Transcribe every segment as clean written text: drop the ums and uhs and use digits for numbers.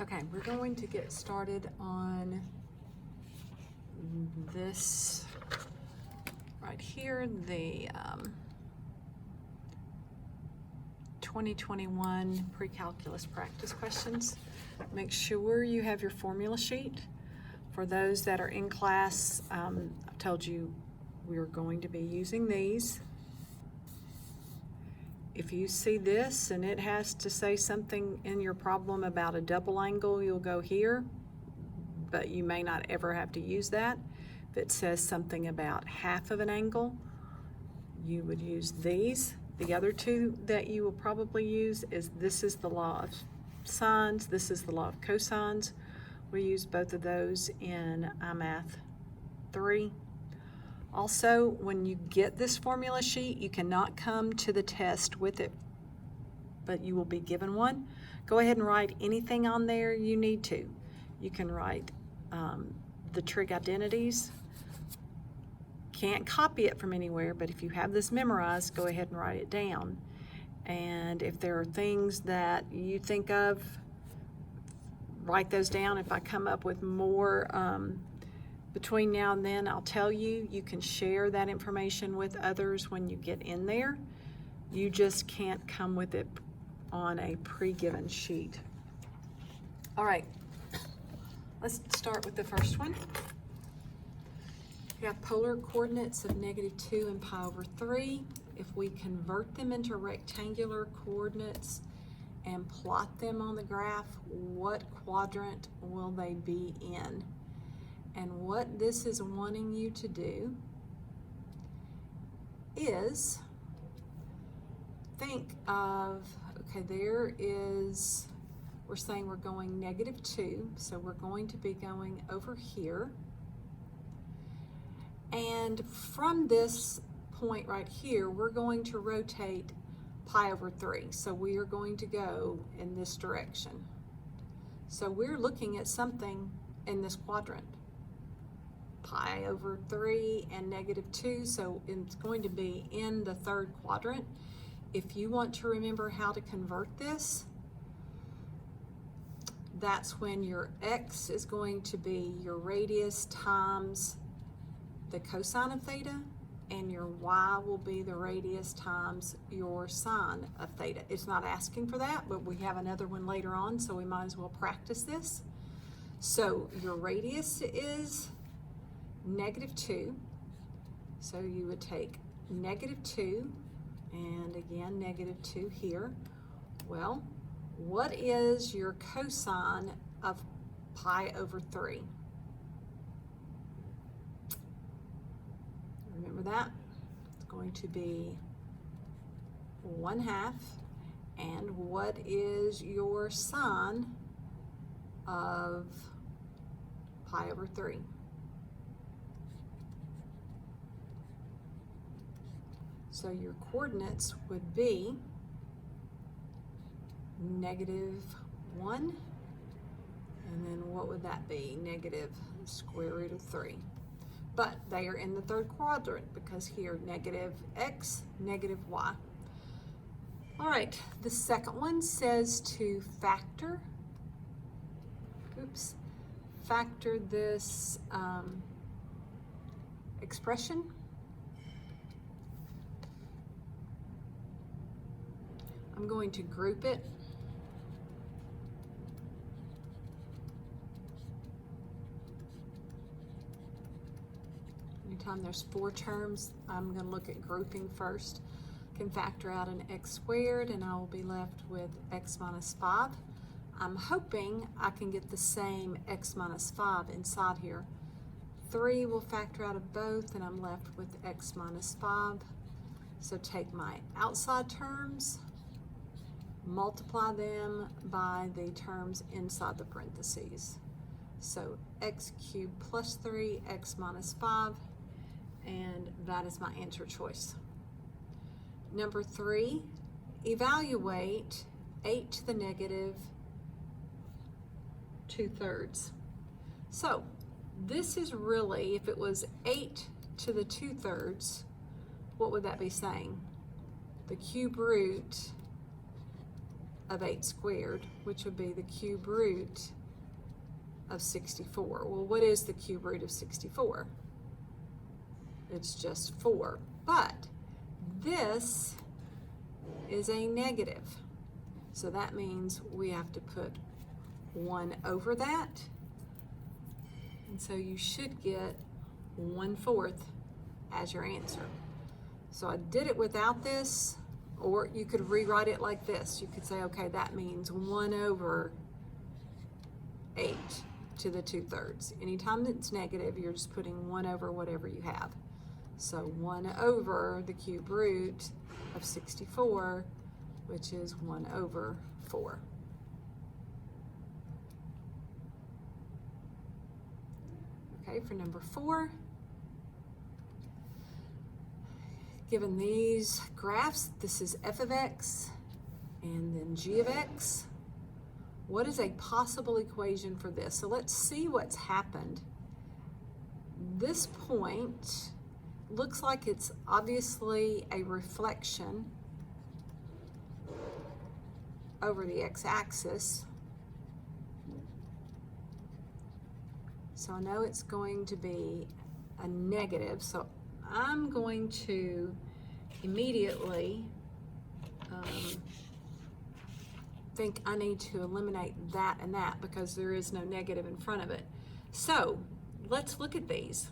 Okay, we're going to get started on this right here, the 2021 pre-calculus practice questions. Make sure you have your formula sheet. For those that are in class, I've told you we're going to be using these. If you see this and it has to say something in your problem about a double angle, you'll go here, but you may not ever have to use that. If it says something about half of an angle, you would use these. The other two that you will probably use is this is the law of sines, this is the law of cosines. We use both of those in iMath 3. Also, when you get this formula sheet, you cannot come to the test with it, but you will be given one. Go ahead and write anything on there you need to. You can write the trig identities. Can't copy it from anywhere, but if you have this memorized, go ahead and write it down. And if there are things that you think of, write those down. If I come up with more between now and then, I'll tell you. You can share that information with others when you get in there. You just can't come with it on a pre-given sheet. All right, let's start with the first one. We have polar coordinates of -2 and pi/3. If we convert them into rectangular coordinates and plot them on the graph, what quadrant will they be in? And what this is wanting you to do is think of, okay, we're saying we're going -2, so we're going to be going over here. And from this point right here, we're going to rotate pi/3. So we are going to go in this direction. So we're looking at something in this quadrant. Pi/3 and -2, so it's going to be in the third quadrant. If you want to remember how to convert this, that's when your x is going to be your radius times the cosine of theta, and your y will be the radius times your sine of theta. It's not asking for that, but we have another one later on, so we might as well practice this. So your radius is -2, so you would take -2 and again -2 here. Well, what is your cosine of pi/3? Remember that? It's going to be 1/2. And what is your sine of pi/3? So your coordinates would be -1, and then what would that be? -√3. But they are in the third quadrant because here -x, -y. All right, the second one says to factor this expression. I'm going to group it. Anytime there's 4 terms, I'm going to look at grouping first. Can factor out an x² and I will be left with x - 5. I'm hoping I can get the same x - 5 inside here. 3 will factor out of both and I'm left with x - 5. So take my outside terms, multiply them by the terms inside the parentheses. So x³ + 3, x - 5, and that is my answer choice. Number 3, evaluate 8 to the -2/3. So this is really, if it was 8 to the 2/3, what would that be saying? The cube root of 8 squared, which would be the cube root of 64. Well, what is the cube root of 64? It's just 4. But this is a negative. So that means we have to put 1 over that. And so you should get 1/4 as your answer. So I did it without this, or you could rewrite it like this. You could say, okay, that means 1 over 8 to the 2/3. Anytime it's negative, you're just putting 1 over whatever you have. So 1 over the cube root of 64, which is 1 over 4. Okay, for number 4, given these graphs, this is f of x and then g of x. What is a possible equation for this? So let's see what's happened. This point looks like it's obviously a reflection over the x-axis. So I know it's going to be a negative, so I'm going to immediately think I need to eliminate that and that because there is no negative in front of it. So let's look at these.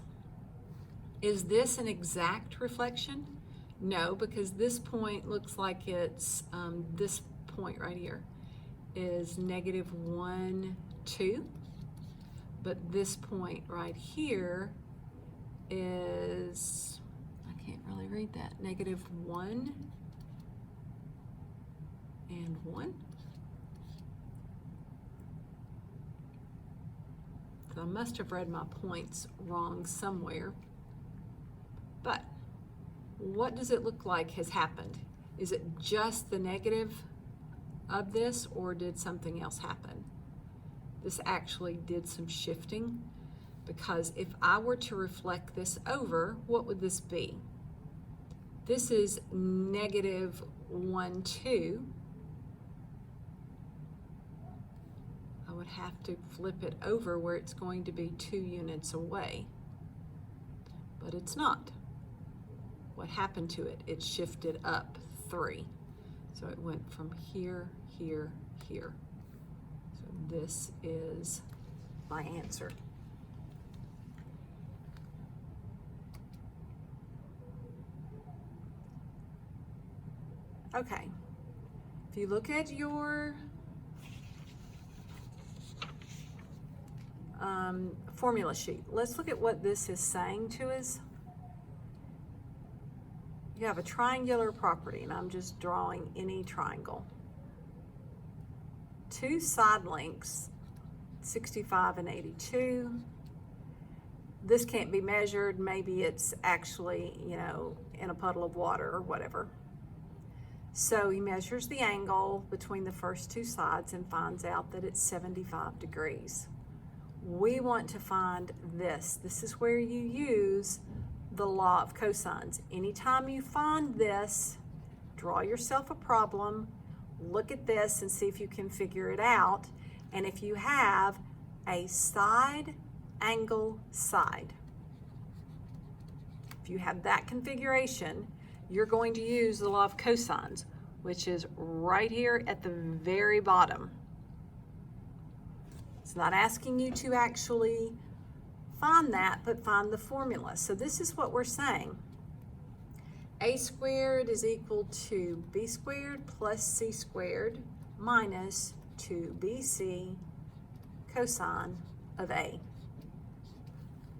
Is this an exact reflection? No, because this point looks like it's, this point right here is -1, 2. But this point right here is, I can't really read that, -1 and 1. So I must have read my points wrong somewhere. But what does it look like has happened? Is it just the negative of this, or did something else happen? This actually did some shifting, because if I were to reflect this over, what would this be? This is -1, 2. I would have to flip it over where it's going to be 2 units away, but it's not. What happened to it? It shifted up 3. So it went from here, here, here. So this is my answer. Okay, if you look at your formula sheet, let's look at what this is saying to us. You have a triangular property, and I'm just drawing any triangle. 2 side lengths, 65 and 82. This can't be measured. Maybe it's actually, in a puddle of water or whatever. So he measures the angle between the first 2 sides and finds out that it's 75 degrees. We want to find this. This is where you use the law of cosines. Anytime you find this, draw yourself a problem, look at this and see if you can figure it out. And if you have a side, angle, side, if you have that configuration, you're going to use the law of cosines, which is right here at the very bottom. It's not asking you to actually find that, but find the formula. So this is what we're saying. A squared is equal to b squared plus c squared minus 2bc cosine of a.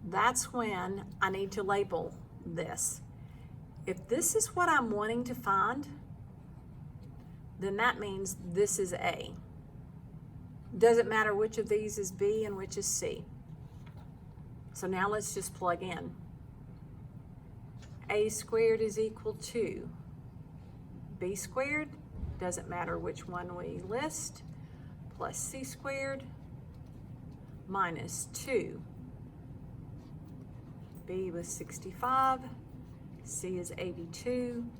That's when I need to label this. If this is what I'm wanting to find, then that means this is A. Doesn't matter which of these is B and which is C. So now let's just plug in. A squared is equal to B squared, doesn't matter which one we list, plus C squared minus 2. B was 65, C is 82,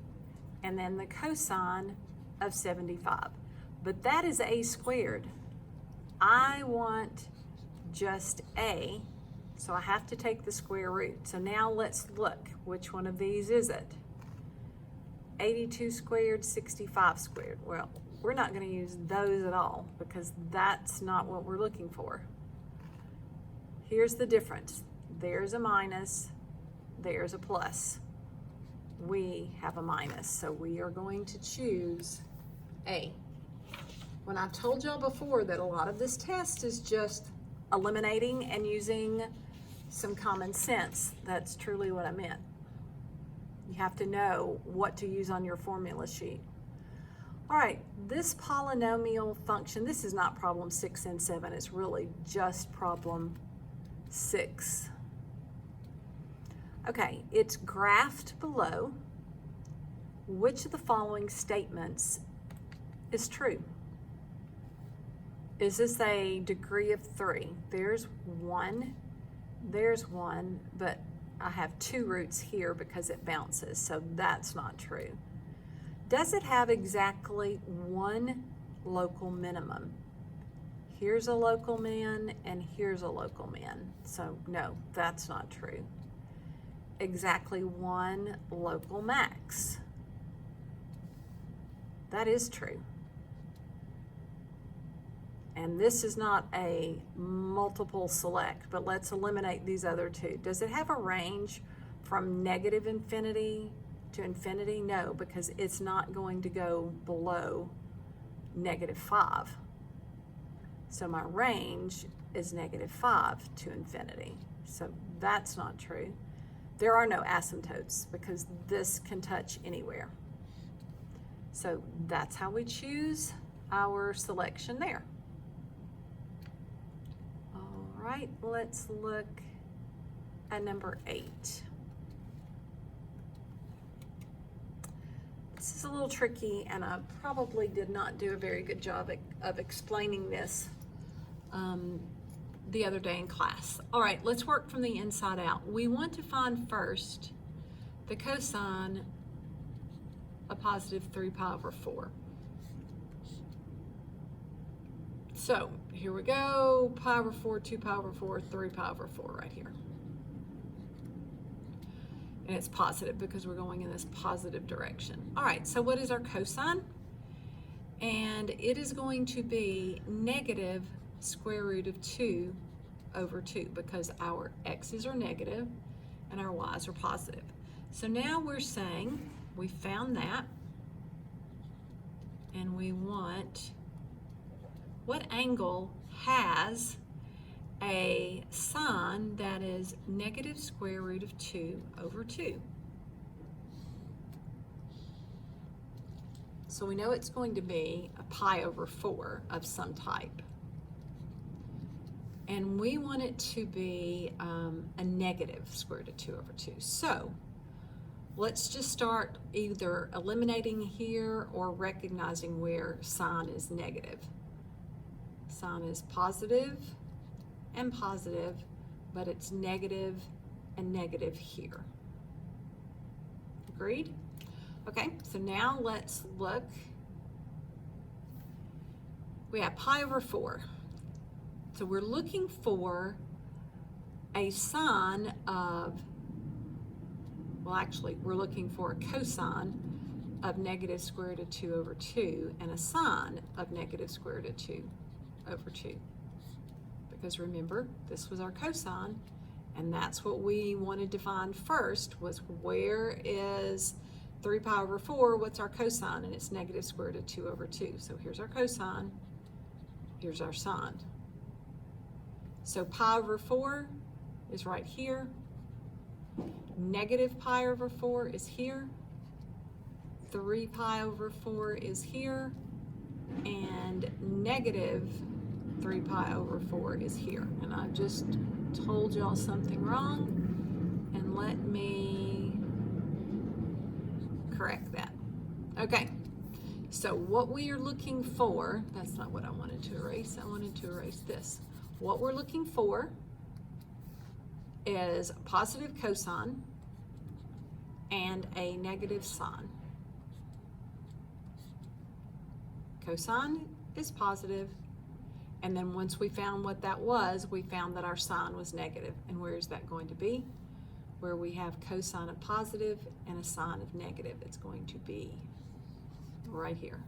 and then the cosine of 75. but that is a squared. I want just a, so I have to take the square root. So now let's look, which one of these is it? 82 squared, 65 squared. Well, we're not going to use those at all because that's not what we're looking for. Here's the difference. There's a minus, there's a plus. We have a minus, so we are going to choose A. When I've told y'all before that a lot of this test is just eliminating and using some common sense, that's truly what I meant. You have to know what to use on your formula sheet. All right, this polynomial function, this is not problem 6 and 7, it's really just problem 6. Okay, it's graphed below. Which of the following statements is true? Is this a degree of 3? There's 1, but I have 2 roots here because it bounces, so that's not true. Does it have exactly 1 local minimum? Here's a local min and here's a local min, so no, that's not true. Exactly 1 local max. That is true. And this is not a multiple select, but let's eliminate these other 2. Does it have a range from negative infinity to infinity? No, because it's not going to go below -5. So my range is -5 to infinity. So that's not true. There are no asymptotes because this can touch anywhere. So that's how we choose our selection there. All right, let's look at number 8. This is a little tricky, and I probably did not do a very good job of explaining this the other day in class. All right, let's work from the inside out. We want to find first the cosine of positive 3 pi over 4. So here we go, pi over 4, 2 pi over 4, 3 pi over 4 right here. And it's positive because we're going in this positive direction. All right, so what is our cosine? And it is going to be negative square root of 2 over 2 because our x's are negative and our y's are positive. So now we're saying we found that, and we want what angle has a sine that is negative square root of 2 over 2. So we know it's going to be a pi over 4 of some type. And we want it to be a negative square root of 2 over 2. So let's just start either eliminating here or recognizing where sine is negative. Sine is positive and positive, but it's negative and negative here. Agreed? Okay, so now let's look. We have pi over 4. So we're looking for a sine of, well actually we're looking for a cosine of negative square root of 2 over 2 and a sine of negative square root of 2 over 2. Because remember, this was our cosine, and that's what we wanted to find first, was where is 3 pi over 4, what's our cosine? And it's negative square root of 2 over 2. So here's our cosine, here's our sine. So pi over 4 is right here. Negative pi over 4 is here. 3 pi over 4 is here. And negative 3 pi over 4 is here. And I just told y'all something wrong. And let me correct that. Okay. So what we are looking for, that's not what I wanted to erase. I wanted to erase this. What we're looking for is a positive cosine and a negative sine. cosine is positive, and then once we found what that was, we found that our sine was negative. And where is that going to be? Where we have cosine of positive and a sine of negative, it's going to be right here.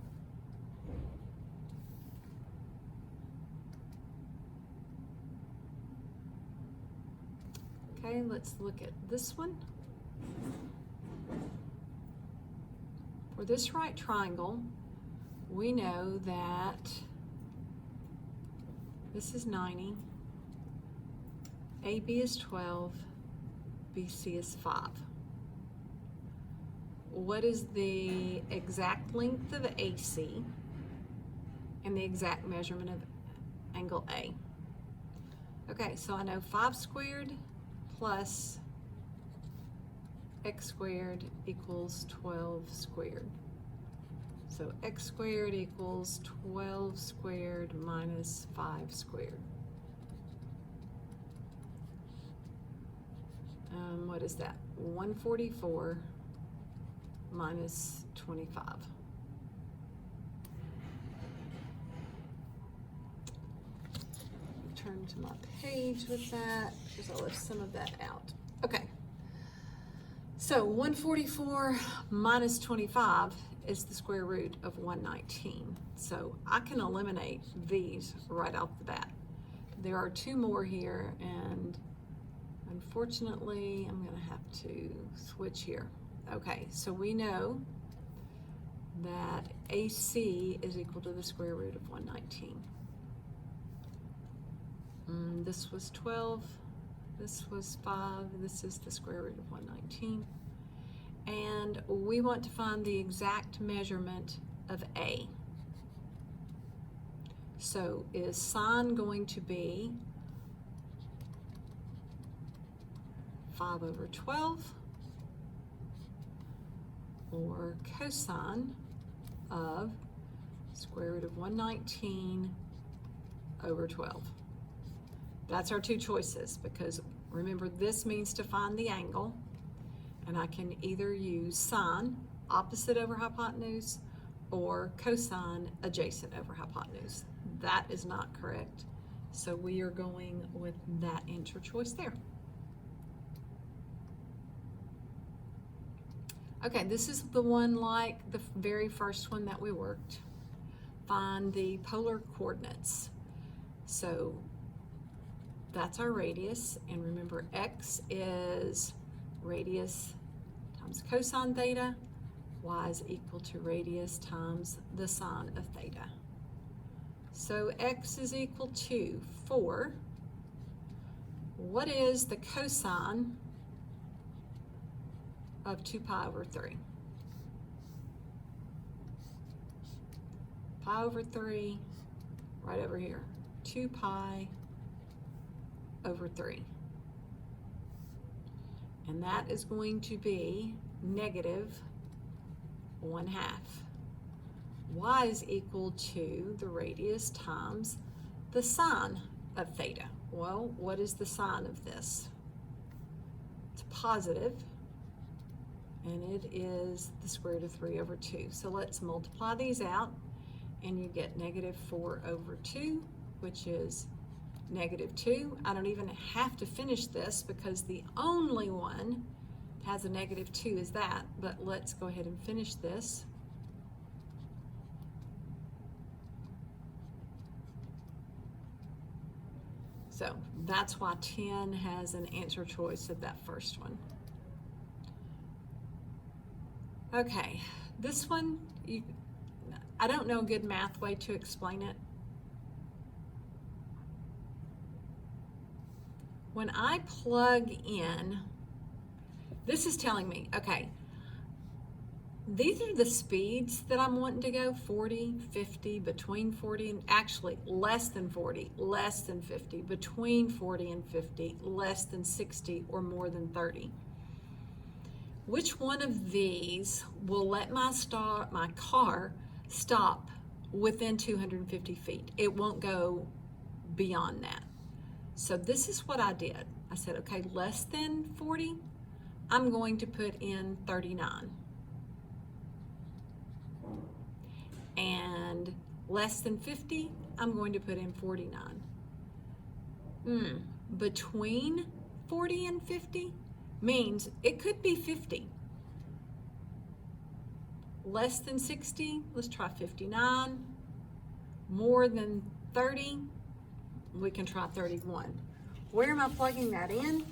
Okay, let's look at this one. For this right triangle, we know that this is 90, AB is 12, BC is 5. What is the exact length of AC and the exact measurement of angle A? Okay, so I know 5 squared plus x squared equals 12 squared. So x squared equals 12 squared minus 5 squared. What is that? 144 minus 25. Turn to my page with that, because I left some of that out. Okay. So 144 minus 25 is the square root of 119. So I can eliminate these right off the bat. There are 2 more here, and unfortunately, I'm going to have to switch here. Okay, so we know that AC is equal to the square root of 119. This was 12, this was 5, this is the square root of 119. And we want to find the exact measurement of A. So is sine going to be 5 over 12 or cosine of square root of 119 over 12? That's our 2 choices, because remember, this means to find the angle, and I can either use sine, opposite over hypotenuse, or cosine, adjacent over hypotenuse. That is not correct, so we are going with that answer choice there. Okay, this is the one like the very first one that we worked. Find the polar coordinates. So that's our radius, and remember, x is radius times cosine theta, y is equal to radius times the sine of theta. So x is equal to 4. What is the cosine of 2 pi over 3? Pi over 3, right over here, 2 pi over 3. And that is going to be negative 1/2. Y is equal to the radius times the sine of theta. Well, what is the sine of this? It's positive, and it is the square root of 3 over 2. So let's multiply these out, and you get negative 4 over 2, which is negative 2. I don't even have to finish this because the only one that has a negative 2 is that, but let's go ahead and finish this. So that's why 10 has an answer choice of that first one. Okay, this one, I don't know a good math way to explain it. When I plug in, this is telling me, okay, these are the speeds that I'm wanting to go, 40, 50, between 40 and actually less than 40, less than 50, between 40 and 50, less than 60, or more than 30. Which one of these will let my car stop within 250 feet? It won't go beyond that. So this is what I did. I said, okay, less than 40, I'm going to put in 39. And Less than 50, I'm going to put in 49. Between 40 and 50 means it could be 50. Less than 60, let's try 59. More than 30, we can try 31. Where am I plugging that in?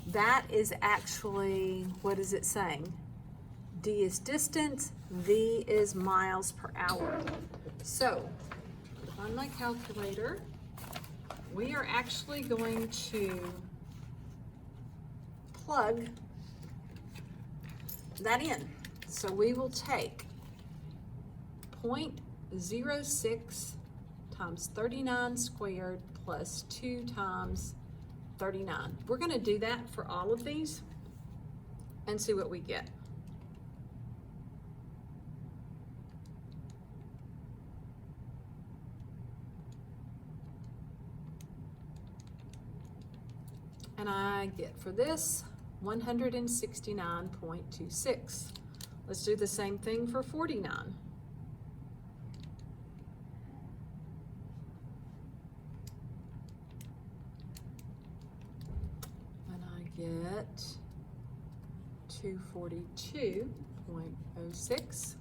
That is actually, what is it saying? D is distance, V is miles per hour. So, on my calculator, we are actually going to plug that in. So we will take 0.06 times 39 squared plus 2 times 39. We're going to do that for all of these and see what we get. And I get for this 169.26. Let's do the same thing for 49. And I get 242.06.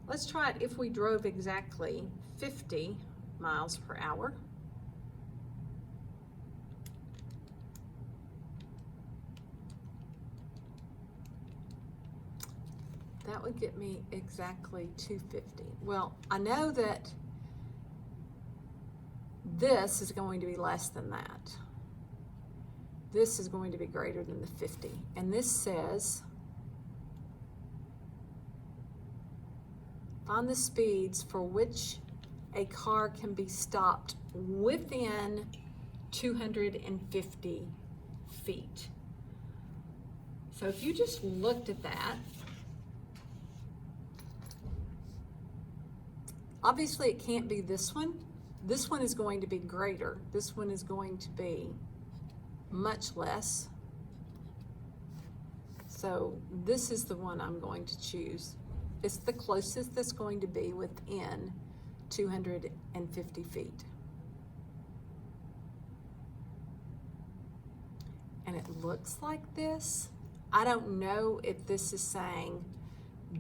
Let's try it if we drove exactly 50 miles per hour. That would get me exactly 250. Well, I know that this is going to be less than that. This is going to be greater than the 50. And this says, find the speeds for which a car can be stopped within 250 feet. So if you just looked at that, obviously it can't be this one. This one is going to be greater. This one is going to be much less. So this is the one I'm going to choose. It's the closest that's going to be within 250 feet. And it looks like this. I don't know if this is saying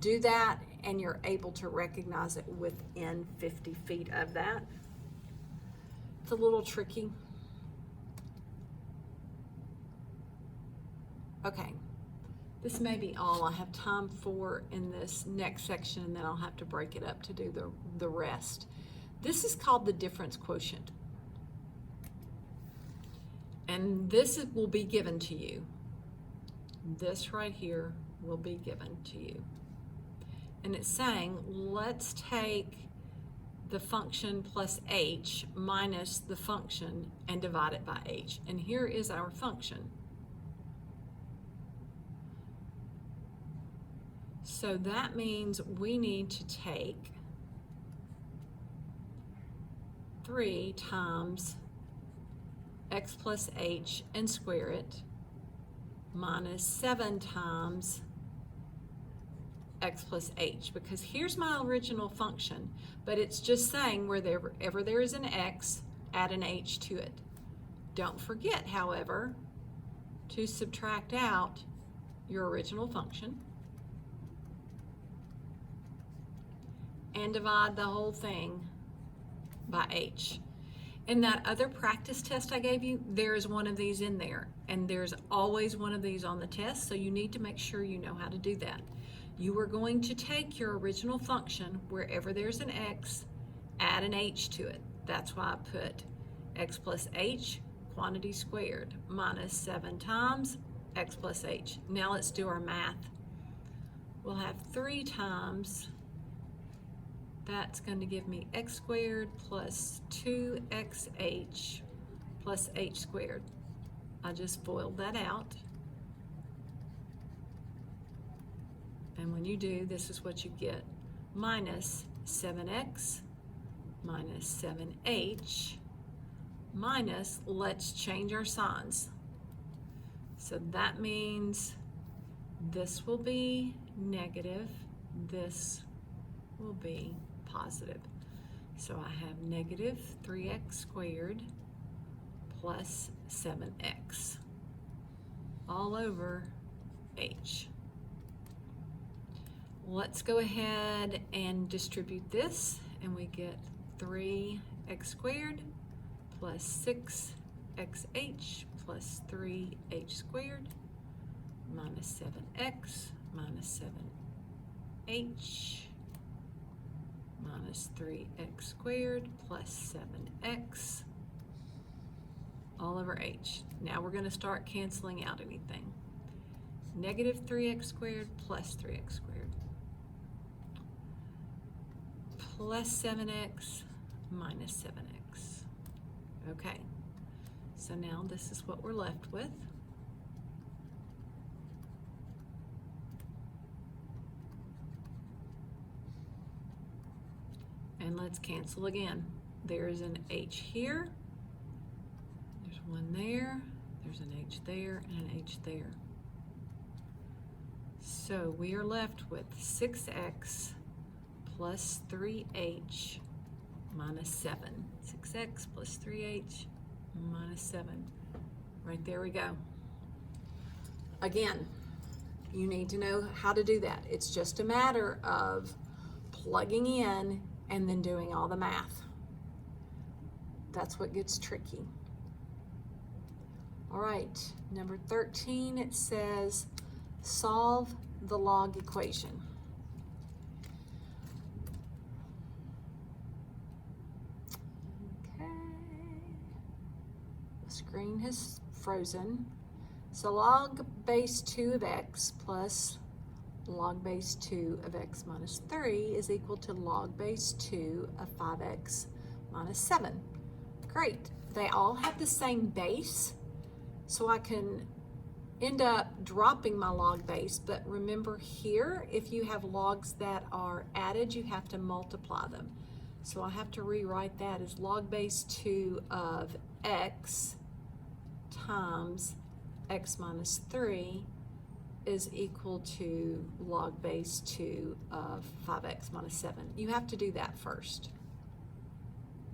do that and you're able to recognize it within 50 feet of that. It's a little tricky. Okay, this may be all I have time for in this next section, and then I'll have to break it up to do the rest. This is called the difference quotient. And this will be given to you. This right here will be given to you. And it's saying, let's take the function plus h minus the function and divide it by h. And here is our function. So that means we need to take 3 times x plus h and square it minus 7 times x plus h, because here's my original function, but it's just saying wherever there is an x, add an h to it. Don't forget, however, to subtract out your original function and divide the whole thing by h. In that other practice test I gave you, there's one of these in there, and there's always one of these on the test, so you need to make sure you know how to do that. You are going to take your original function, wherever there's an x, add an h to it. That's why I put x plus h, quantity squared, minus 7 times x plus h. Now let's do our math. We'll have 3 times, that's going to give me x squared plus 2xh plus h squared. I just FOILed that out. And when you do, this is what you get. Minus 7x minus 7h minus, let's change our signs. So that means this will be negative, this will be positive. So I have negative 3x squared plus 7x all over h. Let's go ahead and distribute this, and we get 3x squared plus 6xh plus 3h squared minus 7x minus 7h minus 3x squared plus 7x all over h. Now we're going to start canceling out anything. Negative 3x squared plus 3x squared plus 7x minus 7x. Okay, so now this is what we're left with. And let's cancel again. There's an h here, there's one there, there's an h there, and an h there. So we are left with 6x plus 3h minus 7. 6x plus 3h minus 7. Right there we go. Again, you need to know how to do that. It's just a matter of plugging in and then doing all the math. That's what gets tricky. All right, number 13, it says solve the log equation. Okay, the screen has frozen. So log base 2 of x plus log base 2 of x minus 3 is equal to log base 2 of 5x minus 7. Great. They all have the same base, so I can end up dropping my log base, but remember here, if you have logs that are added, you have to multiply them. So I have to rewrite that as log base 2 of x times x minus 3 is equal to log base 2 of 5x minus 7. You have to do that first.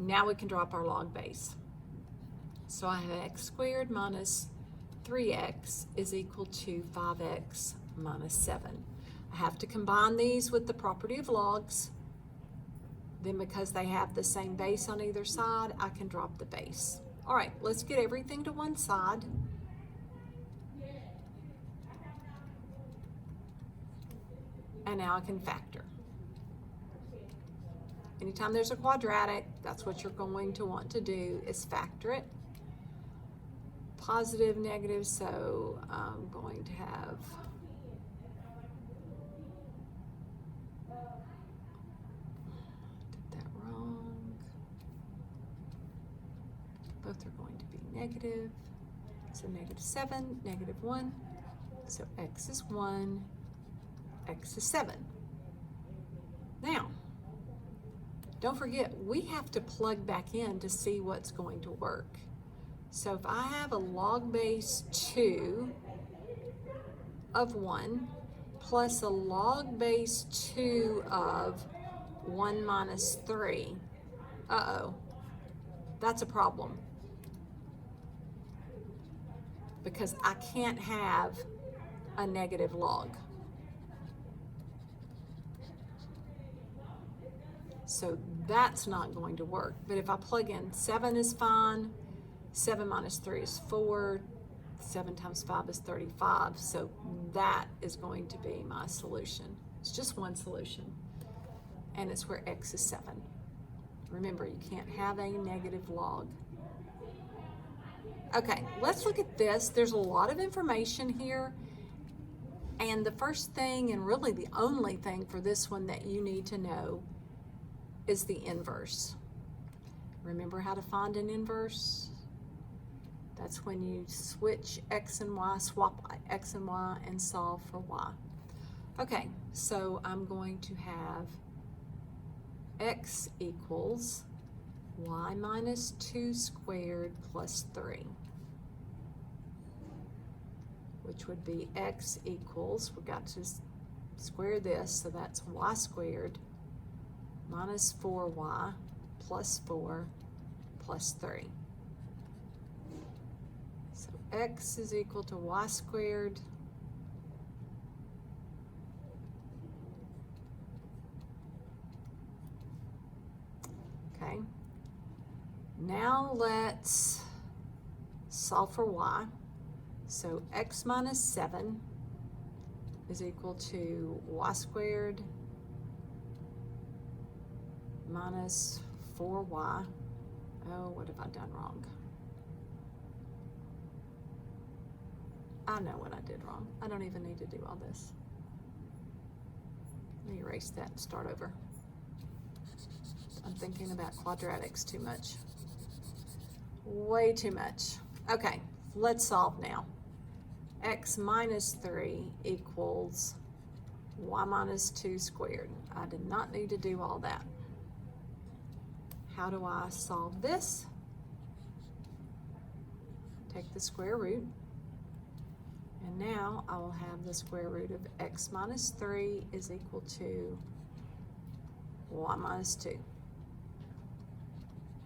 Now we can drop our log base. So I have x squared minus 3x is equal to 5x minus 7. I have to combine these with the property of logs. Then because they have the same base on either side, I can drop the base. All right, let's get everything to one side. And now I can factor. Anytime there's a quadratic, that's what you're going to want to do, is factor it. Positive, negative, so I'm going to have did that wrong. Both are going to be negative. So -7, -1. So x is 1, x is 7. Now, don't forget, we have to plug back in to see what's going to work. So if I have a log base 2 of 1 plus a log base 2 of 1 minus 3, that's a problem. Because I can't have a negative log. So that's not going to work. But if I plug in 7 is fine, 7 minus 3 is 4, 7 times 5 is 35, so that is going to be my solution. It's just one solution, and it's where x is 7. Remember, you can't have a negative log. Okay, let's look at this. There's a lot of information here, and the first thing, and really the only thing for this one that you need to know, is the inverse. Remember how to find an inverse? That's when you switch x and y, swap x and y, and solve for y. Okay, so I'm going to have x equals y minus 2 squared plus 3, which would be x equals, we got to square this, so that's y squared minus 4y plus 4 plus 3. So x is equal to y squared okay. Now let's solve for y. So x minus 7 is equal to y squared minus 4y. Oh, what have I done wrong? I know what I did wrong. I don't even need to do all this. Let me erase that and start over. I'm thinking about quadratics too much. Way too much. Okay, let's solve now. X minus 3 equals y minus 2 squared. I did not need to do all that. How do I solve this? Take the square root. And now I will have the square root of x minus 3 is equal to y minus 2.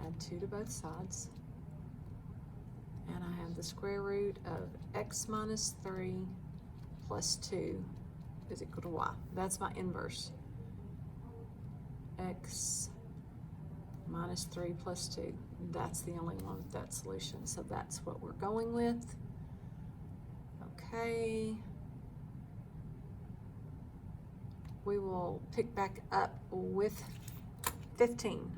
Add 2 to both sides. And I have the square root of x minus 3 plus 2 is equal to y. That's my inverse. X minus 3 plus 2. That's the only one with that solution. So that's what we're going with. Okay. We will pick back up with 15.